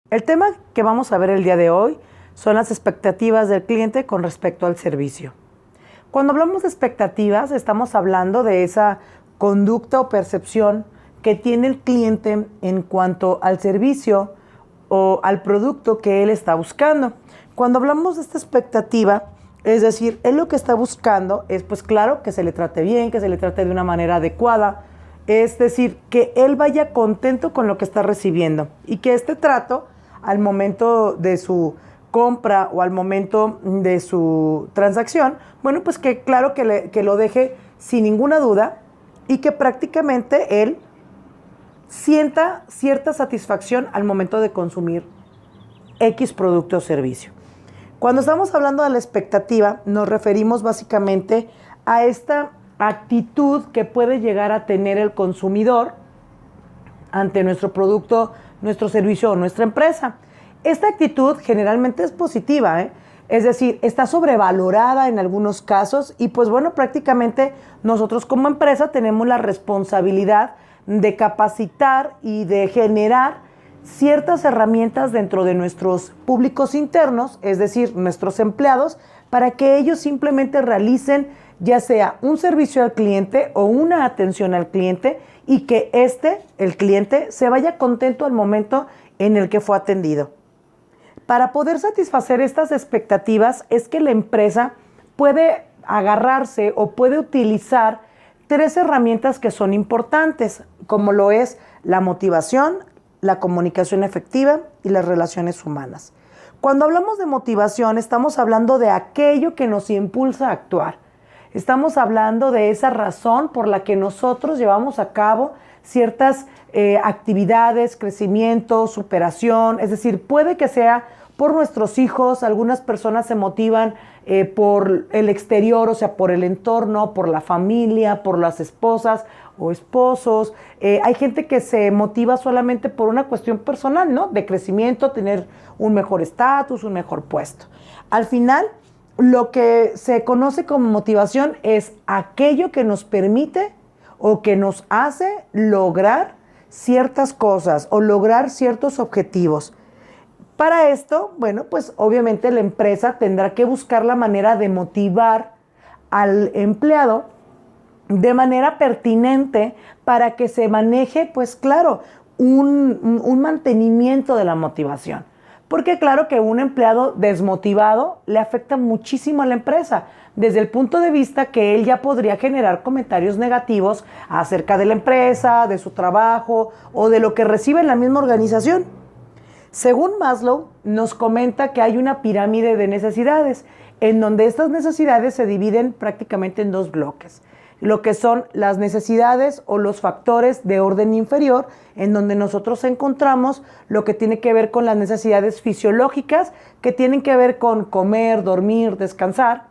El tema que vamos a ver el día de hoy son las expectativas del cliente con respecto al servicio. Cuando hablamos de expectativas, estamos hablando de esa conducta o percepción que tiene el cliente en cuanto al servicio o al producto que él está buscando. Cuando hablamos de esta expectativa, es decir, él lo que está buscando es, pues claro, que se le trate bien, que se le trate de una manera adecuada, es decir, que él vaya contento con lo que está recibiendo y que este trato al momento de su compra o al momento de su transacción, bueno, pues que claro que lo deje sin ninguna duda y que prácticamente él sienta cierta satisfacción al momento de consumir X producto o servicio. Cuando estamos hablando de la expectativa, nos referimos básicamente a esta actitud que puede llegar a tener el consumidor ante nuestro producto, nuestro servicio o nuestra empresa. Esta actitud generalmente es positiva, es decir, está sobrevalorada en algunos casos y pues bueno, prácticamente nosotros como empresa tenemos la responsabilidad de capacitar y de generar ciertas herramientas dentro de nuestros públicos internos, es decir, nuestros empleados, para que ellos simplemente realicen ya sea un servicio al cliente o una atención al cliente y que el cliente, se vaya contento al momento en el que fue atendido. Para poder satisfacer estas expectativas es que la empresa puede agarrarse o puede utilizar 3 herramientas que son importantes, como lo es la motivación, la comunicación efectiva y las relaciones humanas. Cuando hablamos de motivación, estamos hablando de aquello que nos impulsa a actuar. Estamos hablando de esa razón por la que nosotros llevamos a cabo ciertas actividades, crecimiento, superación, es decir, puede que sea por nuestros hijos, algunas personas se motivan por el exterior, o sea, por el entorno, por la familia, por las esposas o esposos. Hay gente que se motiva solamente por una cuestión personal, ¿no? De crecimiento, tener un mejor estatus, un mejor puesto. Al final, lo que se conoce como motivación es aquello que nos permite o que nos hace lograr ciertas cosas o lograr ciertos objetivos. Para esto, bueno, pues obviamente la empresa tendrá que buscar la manera de motivar al empleado de manera pertinente para que se maneje, pues claro, un mantenimiento de la motivación. Porque claro que un empleado desmotivado le afecta muchísimo a la empresa, desde el punto de vista que él ya podría generar comentarios negativos acerca de la empresa, de su trabajo o de lo que recibe en la misma organización. Según Maslow, nos comenta que hay una pirámide de necesidades, en donde estas necesidades se dividen prácticamente en 2 bloques. Lo que son las necesidades o los factores de orden inferior, en donde nosotros encontramos lo que tiene que ver con las necesidades fisiológicas, que tienen que ver con comer, dormir, descansar,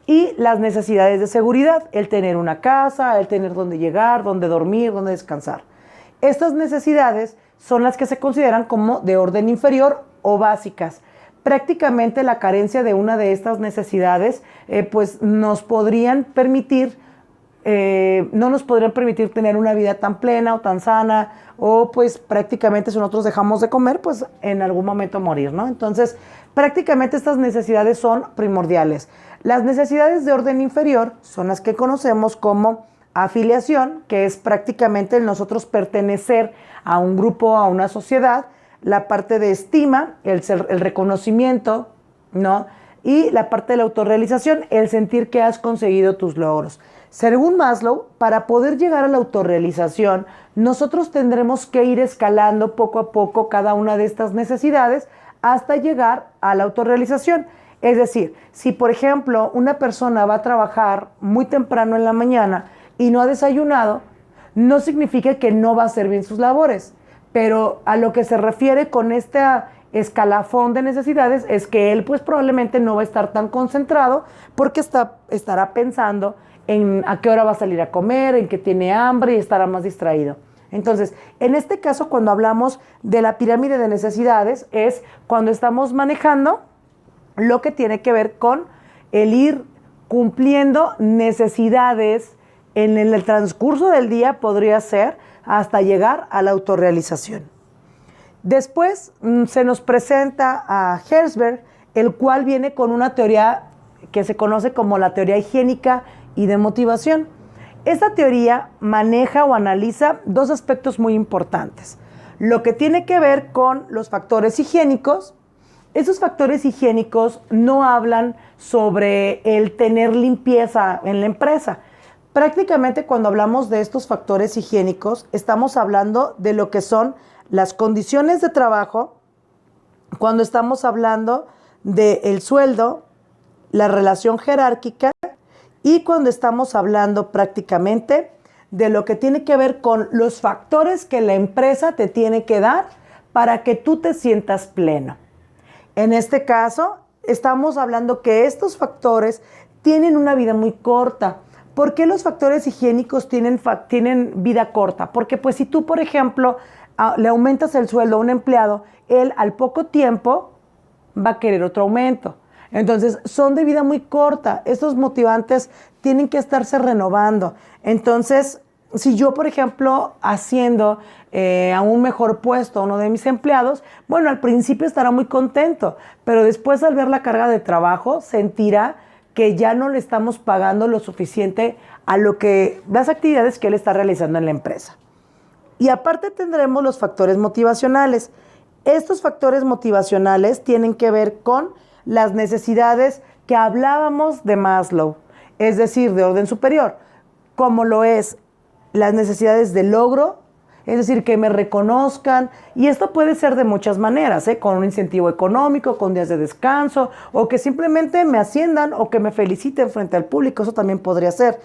y las necesidades de seguridad, el tener una casa, el tener dónde llegar, dónde dormir, dónde descansar. Estas necesidades son las que se consideran como de orden inferior o básicas. Prácticamente la carencia de una de estas necesidades pues nos podrían permitir no nos podrían permitir tener una vida tan plena o tan sana, o pues prácticamente si nosotros dejamos de comer, pues en algún momento morir, ¿no? Entonces, prácticamente estas necesidades son primordiales. Las necesidades de orden inferior son las que conocemos como afiliación, que es prácticamente el nosotros pertenecer a un grupo, a una sociedad, la parte de estima, el reconocimiento, ¿no? Y la parte de la autorrealización, el sentir que has conseguido tus logros. Según Maslow, para poder llegar a la autorrealización, nosotros tendremos que ir escalando poco a poco cada una de estas necesidades hasta llegar a la autorrealización. Es decir, si por ejemplo una persona va a trabajar muy temprano en la mañana y no ha desayunado, no significa que no va a hacer bien sus labores, pero a lo que se refiere con esta escalafón de necesidades es que él pues probablemente no va a estar tan concentrado porque estará pensando en a qué hora va a salir a comer, en que tiene hambre y estará más distraído. Entonces, en este caso, cuando hablamos de la pirámide de necesidades, es cuando estamos manejando lo que tiene que ver con el ir cumpliendo necesidades en el transcurso del día, podría ser hasta llegar a la autorrealización. Después se nos presenta a Herzberg, el cual viene con una teoría que se conoce como la teoría higiénica y de motivación. Esta teoría maneja o analiza dos aspectos muy importantes. Lo que tiene que ver con los factores higiénicos. Esos factores higiénicos no hablan sobre el tener limpieza en la empresa. Prácticamente cuando hablamos de estos factores higiénicos, estamos hablando de lo que son las condiciones de trabajo, cuando estamos hablando del sueldo, la relación jerárquica y cuando estamos hablando prácticamente de lo que tiene que ver con los factores que la empresa te tiene que dar para que tú te sientas pleno. En este caso, estamos hablando que estos factores tienen una vida muy corta. ¿Por qué los factores higiénicos tienen vida corta? Porque pues si tú, por ejemplo, le aumentas el sueldo a un empleado, él al poco tiempo va a querer otro aumento. Entonces, son de vida muy corta. Estos motivantes tienen que estarse renovando. Entonces, si yo, por ejemplo, asciendo a un mejor puesto a uno de mis empleados, bueno, al principio estará muy contento, pero después al ver la carga de trabajo sentirá que ya no le estamos pagando lo suficiente a las actividades que él está realizando en la empresa. Y aparte tendremos los factores motivacionales. Estos factores motivacionales tienen que ver con las necesidades que hablábamos de Maslow, es decir, de orden superior, como lo es las necesidades de logro, es decir, que me reconozcan, y esto puede ser de muchas maneras, con un incentivo económico, con días de descanso, o que simplemente me asciendan o que me feliciten frente al público, eso también podría ser.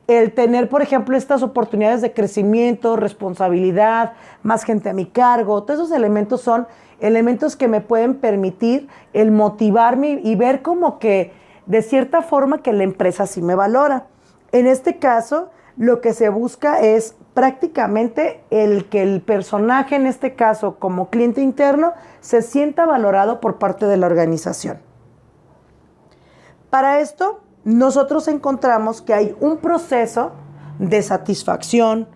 El tener, por ejemplo, estas oportunidades de crecimiento, responsabilidad, más gente a mi cargo, todos esos elementos son elementos que me pueden permitir el motivarme y ver como que de cierta forma que la empresa sí me valora. En este caso, lo que se busca es prácticamente que el personaje, en este caso como cliente interno, se sienta valorado por parte de la organización. Para esto, nosotros encontramos que hay un proceso de satisfacción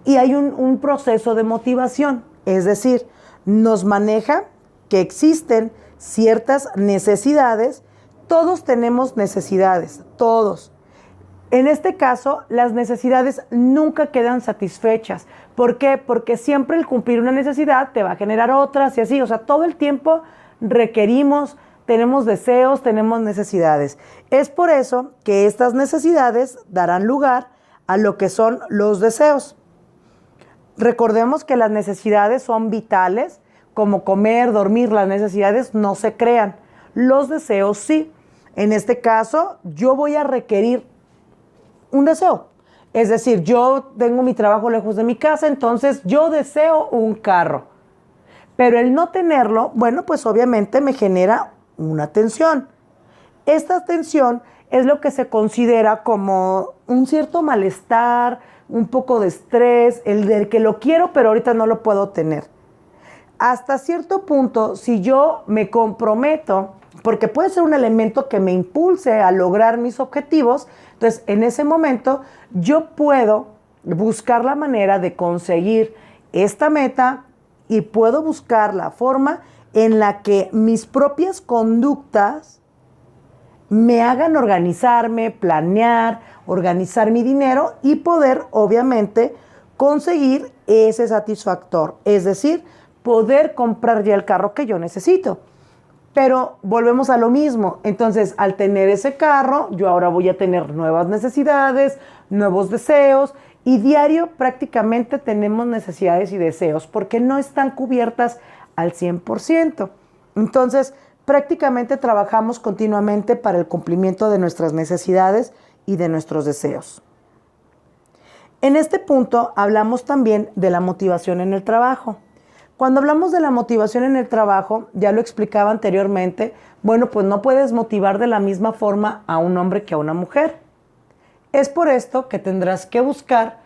y hay un proceso de motivación. Es decir, nos maneja que existen ciertas necesidades. Todos tenemos necesidades, todos. En este caso, las necesidades nunca quedan satisfechas. ¿Por qué? Porque siempre el cumplir una necesidad te va a generar otras y así. O sea, todo el tiempo requerimos, tenemos deseos, tenemos necesidades. Es por eso que estas necesidades darán lugar a lo que son los deseos. Recordemos que las necesidades son vitales, como comer, dormir. Las necesidades no se crean. Los deseos sí. En este caso, yo voy a requerir un deseo. Es decir, yo tengo mi trabajo lejos de mi casa, entonces yo deseo un carro. Pero el no tenerlo, bueno, pues obviamente me genera una tensión. Esta tensión es lo que se considera como un cierto malestar, un poco de estrés, el del que lo quiero, pero ahorita no lo puedo tener. Hasta cierto punto, si yo me comprometo, porque puede ser un elemento que me impulse a lograr mis objetivos, entonces en ese momento yo puedo buscar la manera de conseguir esta meta y puedo buscar la forma en la que mis propias conductas me hagan organizarme, planear, organizar mi dinero y poder obviamente conseguir ese satisfactor, es decir, poder comprar ya el carro que yo necesito. Pero volvemos a lo mismo. Entonces, al tener ese carro, yo ahora voy a tener nuevas necesidades, nuevos deseos, y diario prácticamente tenemos necesidades y deseos porque no están cubiertas al 100%. Entonces, prácticamente trabajamos continuamente para el cumplimiento de nuestras necesidades y de nuestros deseos. En este punto hablamos también de la motivación en el trabajo. Cuando hablamos de la motivación en el trabajo, ya lo explicaba anteriormente, bueno, pues no puedes motivar de la misma forma a un hombre que a una mujer. Es por esto que tendrás que buscar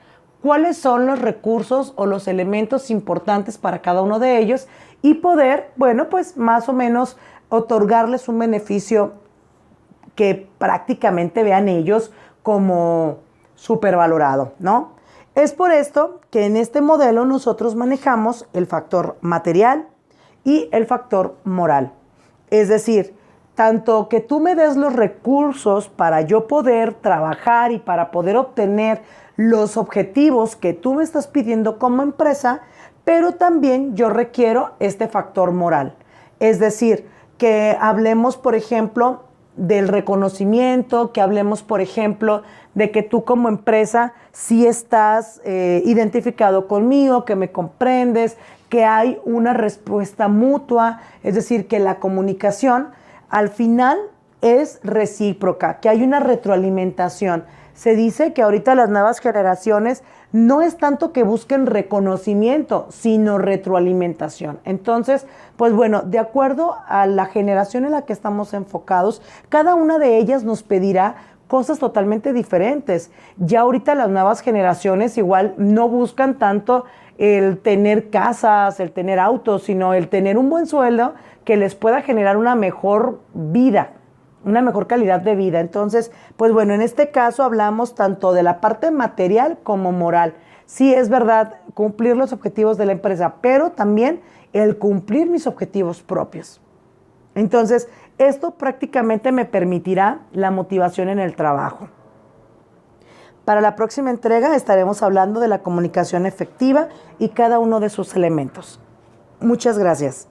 cuáles son los recursos o los elementos importantes para cada uno de ellos y poder, bueno, pues más o menos otorgarles un beneficio que prácticamente vean ellos como supervalorado, ¿no? Es por esto que en este modelo nosotros manejamos el factor material y el factor moral. Es decir, tanto que tú me des los recursos para yo poder trabajar y para poder obtener los objetivos que tú me estás pidiendo como empresa, pero también yo requiero este factor moral. Es decir, que hablemos, por ejemplo, del reconocimiento, que hablemos, por ejemplo, de que tú como empresa sí estás identificado conmigo, que me comprendes, que hay una respuesta mutua, es decir, que la comunicación al final es recíproca, que hay una retroalimentación. Se dice que ahorita las nuevas generaciones no es tanto que busquen reconocimiento, sino retroalimentación. Entonces, pues bueno, de acuerdo a la generación en la que estamos enfocados, cada una de ellas nos pedirá cosas totalmente diferentes. Ya ahorita las nuevas generaciones igual no buscan tanto el tener casas, el tener autos, sino el tener un buen sueldo que les pueda generar una mejor vida, una mejor calidad de vida. Entonces, pues bueno, en este caso hablamos tanto de la parte material como moral. Sí, es verdad, cumplir los objetivos de la empresa, pero también el cumplir mis objetivos propios. Entonces, esto prácticamente me permitirá la motivación en el trabajo. Para la próxima entrega estaremos hablando de la comunicación efectiva y cada uno de sus elementos. Muchas gracias.